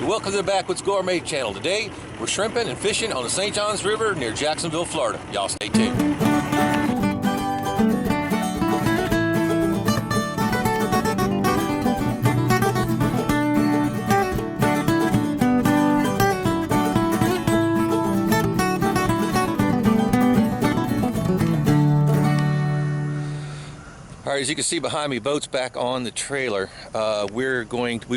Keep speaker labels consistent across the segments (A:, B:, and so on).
A: and welcome to the Backwoods Gourmet channel. Today, we're shrimping and fishing on the St. Johns River near Jacksonville, Florida. Y'all stay tuned. All right, as you can see behind me, boat's back on the trailer. We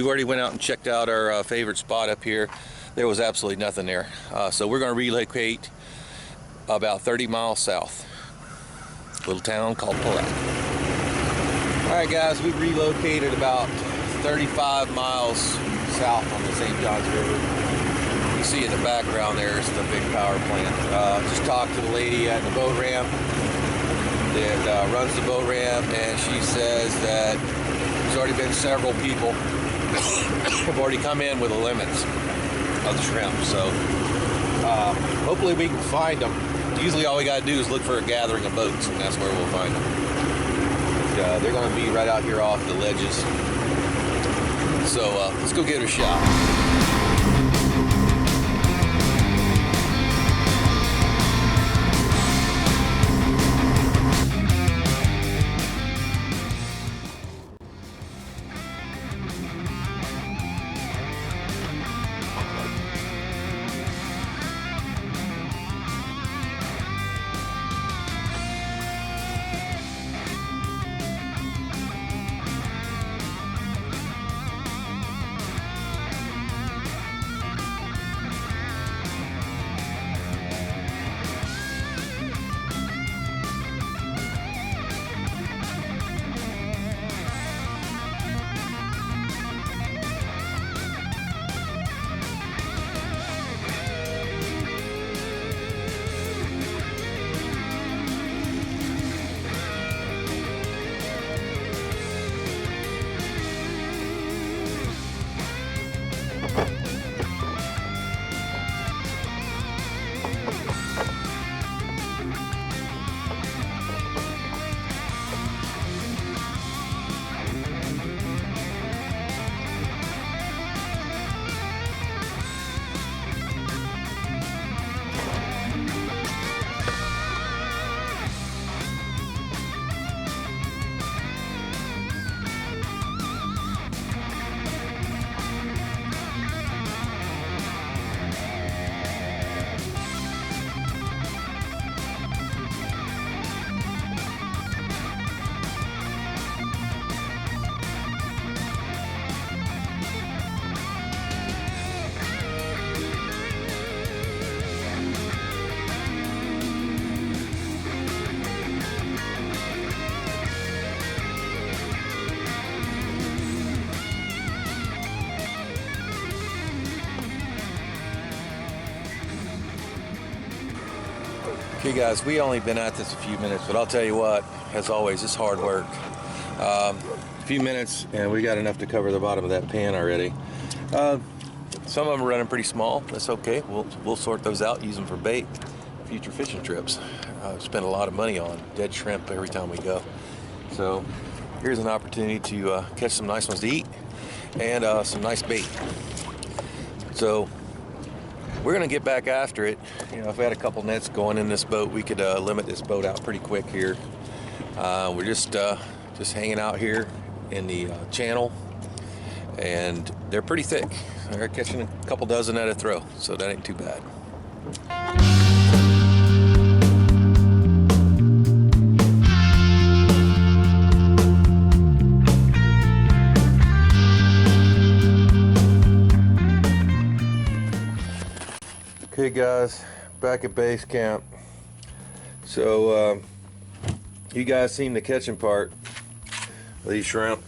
A: already went out and checked out our favorite spot up here. There was absolutely nothing there. So we're going to relocate about 30 miles south. A little town called Pulack. All right, guys, we relocated about 35 miles south on the St. Johns River. You see in the background there is the big power plant. Just talked to the lady at the boat ramp that runs the boat ramp, and she says that there's already been several people have already come in with the limits of the shrimp. So hopefully we can find them. Usually all we got to do is look for a gathering of boats, and that's where we'll find them. They're going to be right out here off the ledges. So let's go give it a shot. Okay guys, we only been at this a few minutes, but I'll tell you what, as always, it's hard work. A few minutes and we got enough to cover the bottom of that pan already. Some of them are running pretty small. That's okay. We'll sort those out, use them for bait, future fishing trips. Spend a lot of money on dead shrimp every time we go. So here's an opportunity to catch some nice ones to eat and some nice bait. So we're gonna get back after it. You know, if we had a couple nets going in this boat, we could limit this boat out pretty quick here. We're just hanging out here in the channel, and they're pretty thick. They're catching a couple dozen at a throw, so that ain't too bad. Okay guys, back at base camp. So you guys seen the catching part of these shrimp.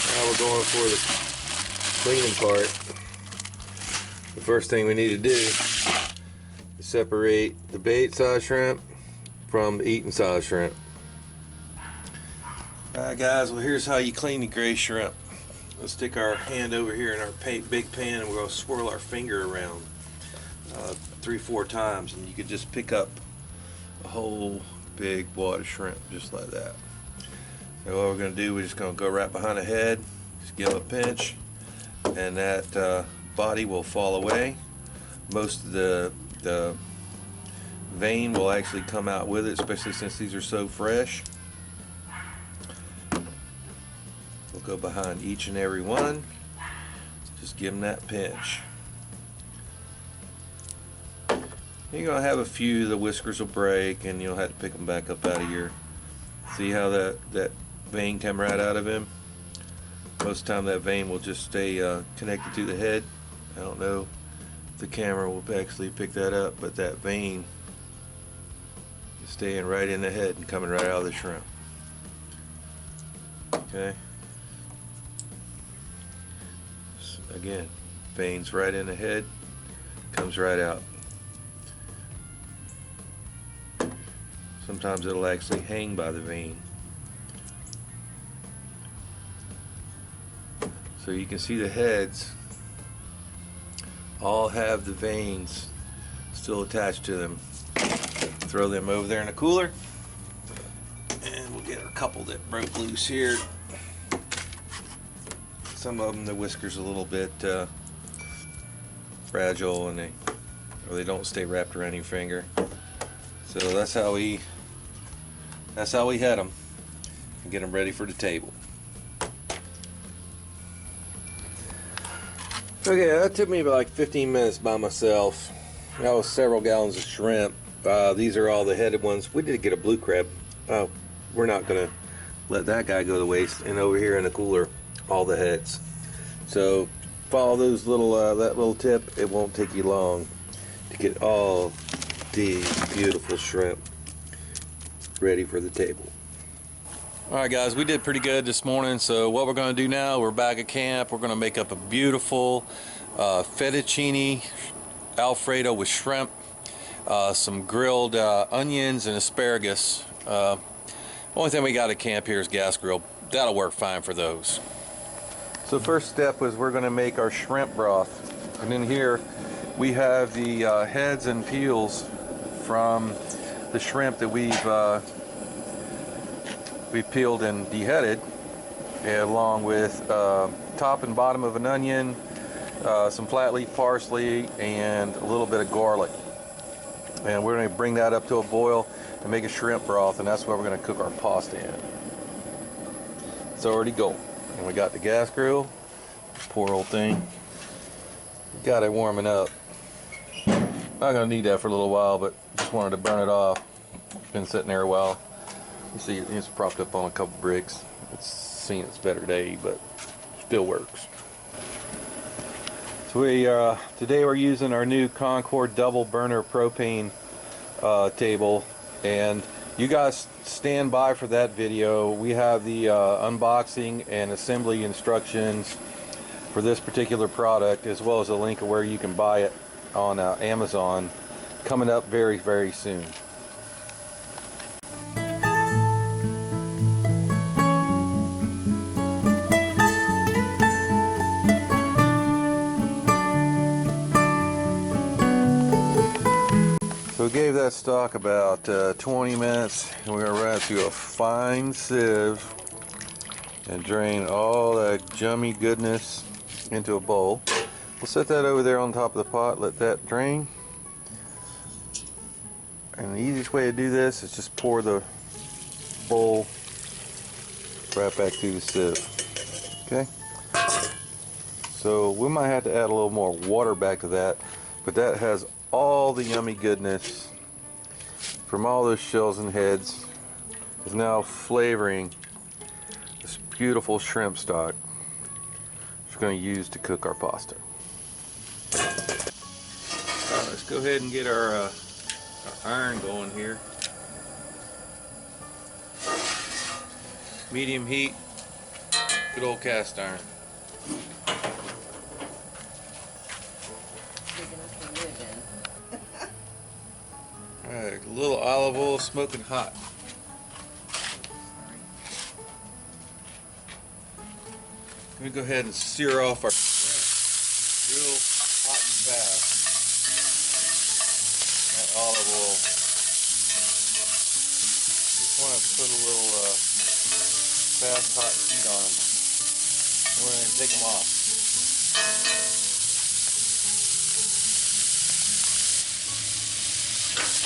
A: Now we're going for the cleaning part. The first thing we need to do is separate the bait size shrimp from the eating size shrimp. Alright guys, well here's how you clean the gray shrimp. Let's stick our hand over here in our big pan and we're going to swirl our finger around 3-4 times, and you could just pick up a whole big wad of shrimp just like that. So what we're going to do, we're just going to go right behind the head, just give them a pinch, and that body will fall away. Most of the vein will actually come out with it, especially since these are so fresh. We'll go behind each and every one. Just give them that pinch. You're going to have a few, the whiskers will break and you'll have to pick them back up out of here. See how that vein came right out of him? Most of the time that vein will just stay connected to the head. I don't know if the camera will actually pick that up, but that vein is staying right in the head and coming right out of the shrimp. Okay. Again, veins right in the head, comes right out. Sometimes it'll actually hang by the vein. So you can see the heads all have the veins still attached to them. Throw them over there in a cooler, and we'll get a couple that broke loose here. Some of them, the whiskers a little bit fragile, and they don't stay wrapped around your finger. So that's how we had them and get them ready for the table. Okay, that took me about like 15 minutes by myself. That was several gallons of shrimp. These are all the headed ones. We did get a blue crab. We're not gonna let that guy go to waste. And over here in the cooler, all the heads. So follow those little that little tip. It won't take you long to get all these beautiful shrimp ready for the table. Alright guys, we did pretty good this morning. So what we're going to do now, we're back at camp. We're going to make up a beautiful fettuccine Alfredo with shrimp, some grilled onions and asparagus. Only thing we got at camp here is gas grill. That'll work fine for those. So first step was we're going to make our shrimp broth. And in here we have the heads and peels from the shrimp that we've peeled and deheaded, along with top and bottom of an onion, some flat leaf parsley, and a little bit of garlic. And we're going to bring that up to a boil and make a shrimp broth, and that's where we're going to cook our pasta in. It's already going. And we got the gas grill. Poor old thing. Got it warming up. Not going to need that for a little while, but just wanted to burn it off. Been sitting there a while. You see it's propped up on a couple bricks. It's seen its better day, but still works. So today we're using our new Concord double burner propane table, and you guys stand by for that video. We have the unboxing and assembly instructions for this particular product, as well as a link of where you can buy it on Amazon, coming up very, very soon. So we gave that stock about 20 minutes, and we're going to run it through a fine sieve and drain all that yummy goodness into a bowl. We'll set that over there on top of the pot, let that drain. And the easiest way to do this is just pour the bowl right back through the sieve. Okay? So we might have to add a little more water back to that, but that has all the yummy goodness from all those shells and heads is now flavoring this beautiful shrimp stock we're going to use to cook our pasta. Let's go ahead and get our iron going here. Medium heat, good old cast iron. Alright, a little olive oil smoking hot. Let me go ahead and sear off our shrimp real hot and fast. That olive oil. Just want to put a little fast hot heat on them. We're going to take them off.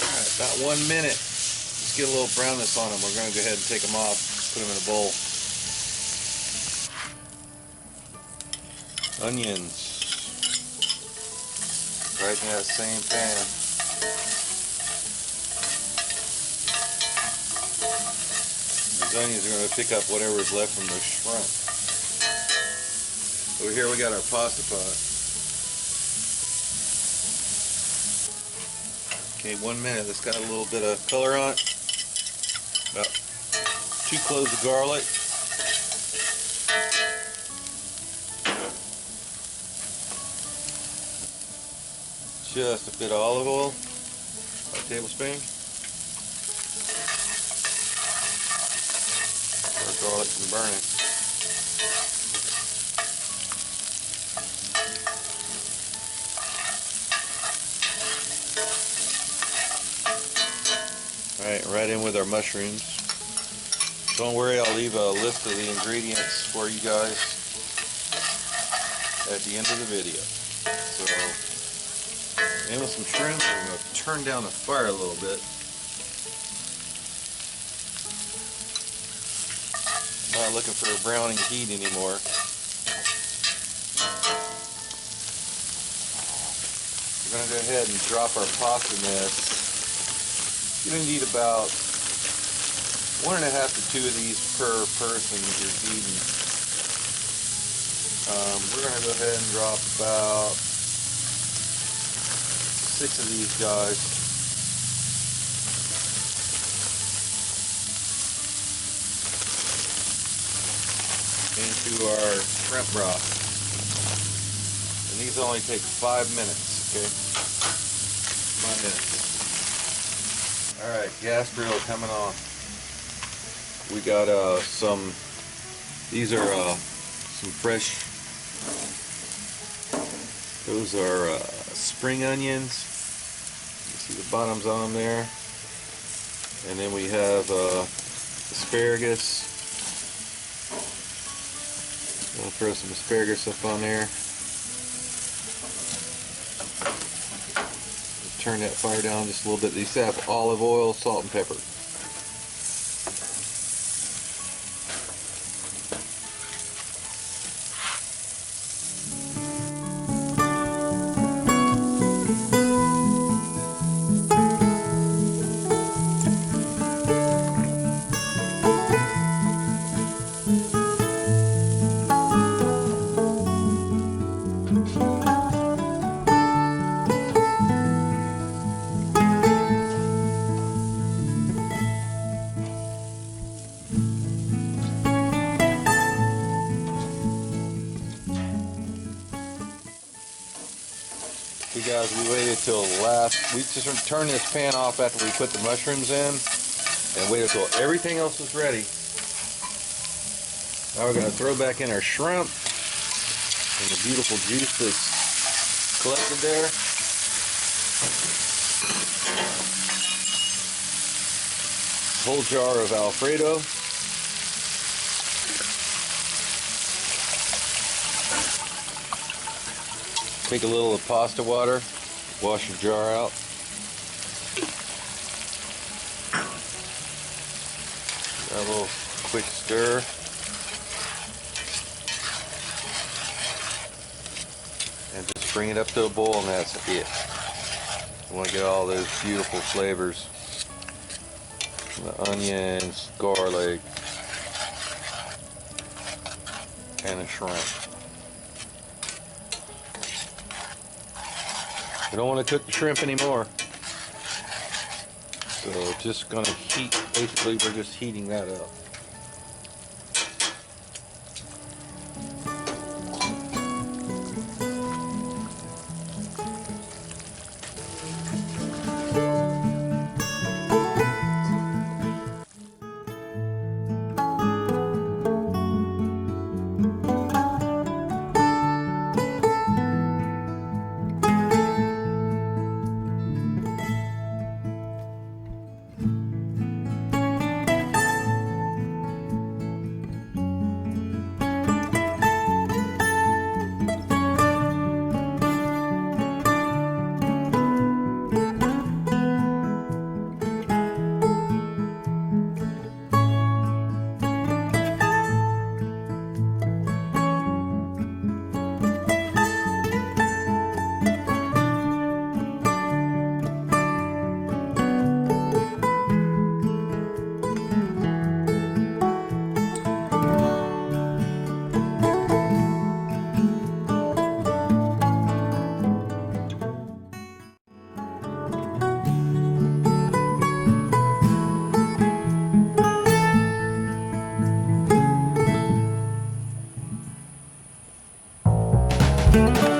A: Alright, about 1 minute. Let's get a little brownness on them. We're going to go ahead and take them off, put them in a bowl. Onions. Right in that same pan. These onions are going to pick up whatever is left from the shrimp. Over here we got our pasta pot. Okay, 1 minute. It's got a little bit of color on it. About 2 cloves of garlic. Just a bit of olive oil, a tablespoon. Our garlic's been burning. Alright, right in with our mushrooms. Don't worry, I'll leave a list of the ingredients for you guys at the end of the video. So, in with some shrimp, we're going to turn down the fire a little bit. Not looking for a browning heat anymore. We're going to go ahead and drop our pasta mix. You're going to need about 1.5 to 2 of these per person that you're feeding. We're going to go ahead and drop about 6 of these guys. Into our shrimp broth. And these only take 5 minutes, okay? 5 minutes. Alright, gas grill coming on. We got these are some fresh, those are spring onions. You see the bottoms on them there. And then we have asparagus. I'll throw some asparagus up on there. Turn that fire down just a little bit. These have olive oil, salt, and pepper. Guys, we waited till last. We just turned this pan off after we put the mushrooms in, and waited till everything else was ready. Now we're going to throw back in our shrimp and the beautiful juice that's collected there. Whole jar of Alfredo. Take a little of pasta water, wash your jar out. Got a little quick stir. And just bring it up to a boil, and that's it. You want to get all those beautiful flavors. The onions, garlic, and the shrimp. We don't want to cook the shrimp anymore. So just going to heat, basically we're just heating that up. Bye.